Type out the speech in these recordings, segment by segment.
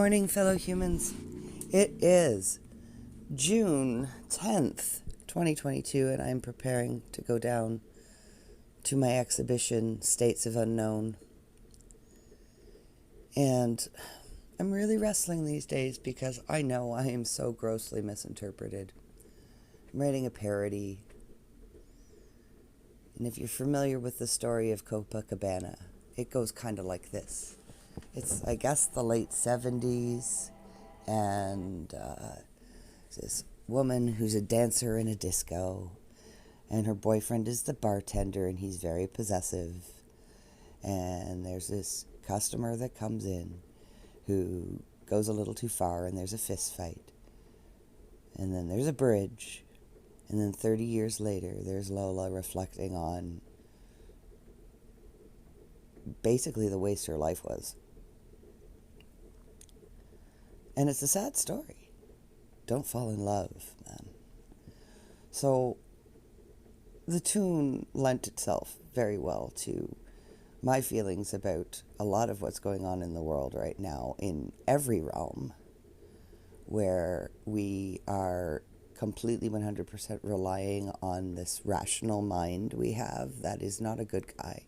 morning, fellow humans. It is June 10th, 2022, and I'm preparing to go down to my exhibition, States of Unknown. And I'm really wrestling these days because I know I am so grossly misinterpreted. I'm writing a parody. And if you're familiar with the story of Copacabana, it goes kind of like this. It's, I guess, the late 70s, and this woman who's a dancer in a disco, and her boyfriend is the bartender, and he's very possessive. And there's this customer that comes in who goes a little too far, and there's a fist fight. And then there's a bridge. And then 30 years later, there's Lola reflecting on basically the waste her life was. And it's a sad story. Don't fall in love, man. So the tune lent itself very well to my feelings about a lot of what's going on in the world right now in every realm, where we are completely 100% relying on this rational mind we have that is not a good guy.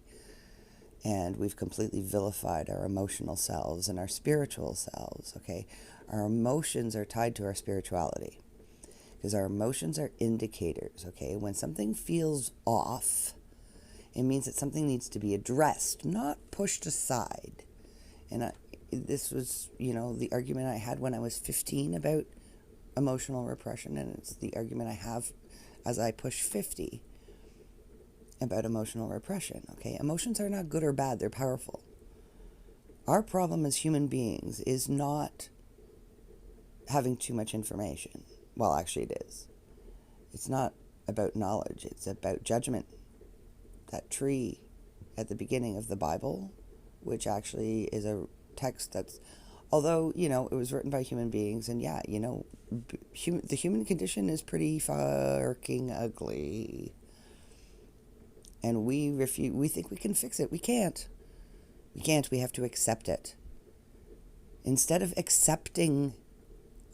And we've completely vilified our emotional selves and our spiritual selves, okay? Our emotions are tied to our spirituality because our emotions are indicators, okay? When something feels off, it means that something needs to be addressed, not pushed aside. And this was, the argument I had when I was 15 about emotional repression, and it's the argument I have as I push 50 about emotional repression, okay? Emotions are not good or bad, they're powerful. Our problem as human beings is not having too much information. Well, actually it is. It's not about knowledge, it's about judgment. That tree at the beginning of the Bible, which actually is a text that's, although, it was written by human beings, and the human condition is pretty fucking ugly. And we think we can fix it. We can't. We have to accept it. Instead of accepting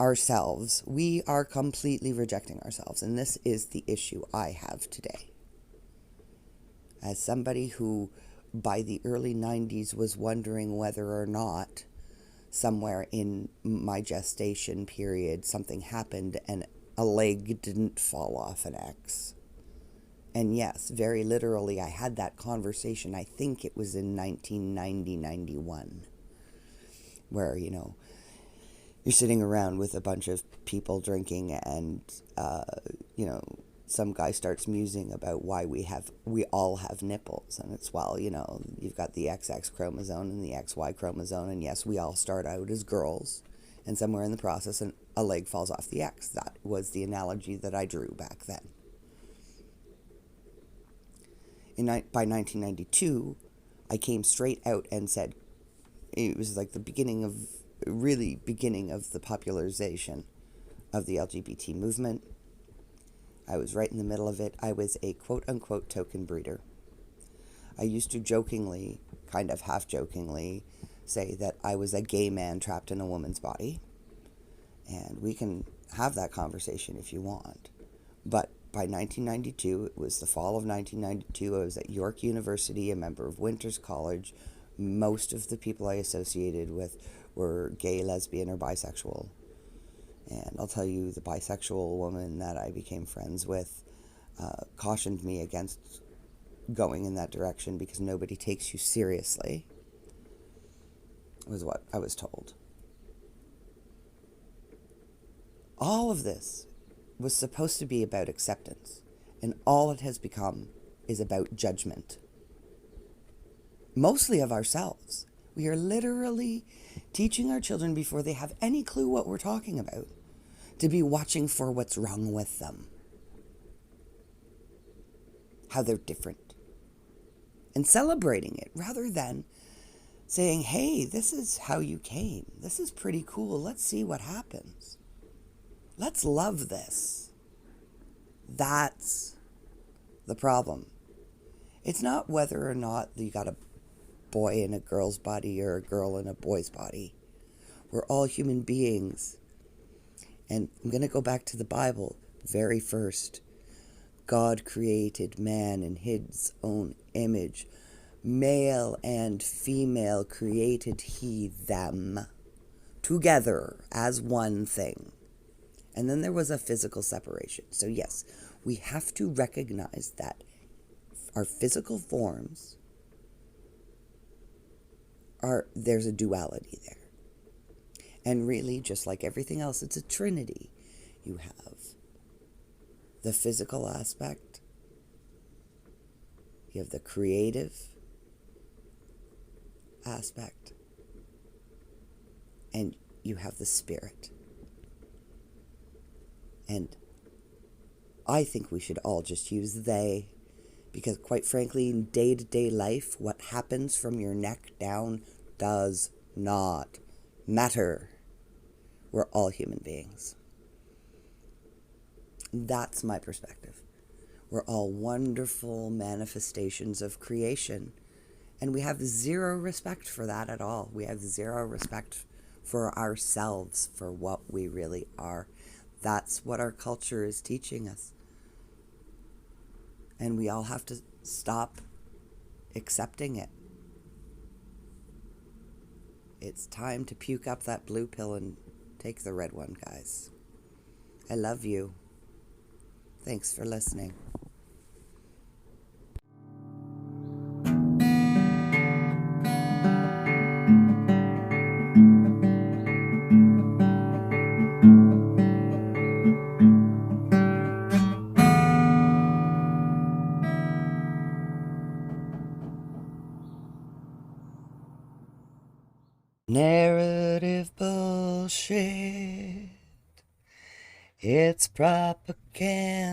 ourselves, we are completely rejecting ourselves. And this is the issue I have today. As somebody who, by the early 90s, was wondering whether or not somewhere in my gestation period something happened and a leg didn't fall off an X. And yes, very literally, I had that conversation, I think it was in 1990-91, where, you're sitting around with a bunch of people drinking and, some guy starts musing about why we all have nipples. And it's, you've got the XX chromosome and the XY chromosome, and yes, we all start out as girls, and somewhere in the process, a leg falls off the X. That was the analogy that I drew back then. By 1992, I came straight out and said, it was like the beginning of the popularization of the LGBT movement. I was right in the middle of it. I was a quote-unquote token breeder. I used to jokingly, kind of half-jokingly, say that I was a gay man trapped in a woman's body. And we can have that conversation if you want. But by 1992, it was the fall of 1992, I was at York University, a member of Winters College. Most of the people I associated with were gay, lesbian, or bisexual. And I'll tell you, the bisexual woman that I became friends with cautioned me against going in that direction because nobody takes you seriously, was what I was told. All of this was supposed to be about acceptance, and all it has become is about judgment. Mostly of ourselves. We are literally teaching our children before they have any clue what we're talking about to be watching for what's wrong with them, how they're different, and celebrating it rather than saying, hey, this is how you came. This is pretty cool. Let's see what happens. Let's love this. That's the problem. It's not whether or not you got a boy in a girl's body or a girl in a boy's body. We're all human beings. And I'm going to go back to the Bible very first. God created man in his own image. Male and female created he them together as one thing. And then there was a physical separation. So yes, we have to recognize that our physical forms there's a duality there. And really, just like everything else, it's a trinity. You have the physical aspect, you have the creative aspect, and you have the spirit. And I think we should all just use they, because quite frankly, in day-to-day life, what happens from your neck down does not matter. We're all human beings. That's my perspective. We're all wonderful manifestations of creation, and we have zero respect for that at all. We have zero respect for ourselves, for what we really are. That's what our culture is teaching us. And we all have to stop accepting it. It's time to puke up that blue pill and take the red one, guys. I love you. Thanks for listening. Narrative bullshit. It's propaganda.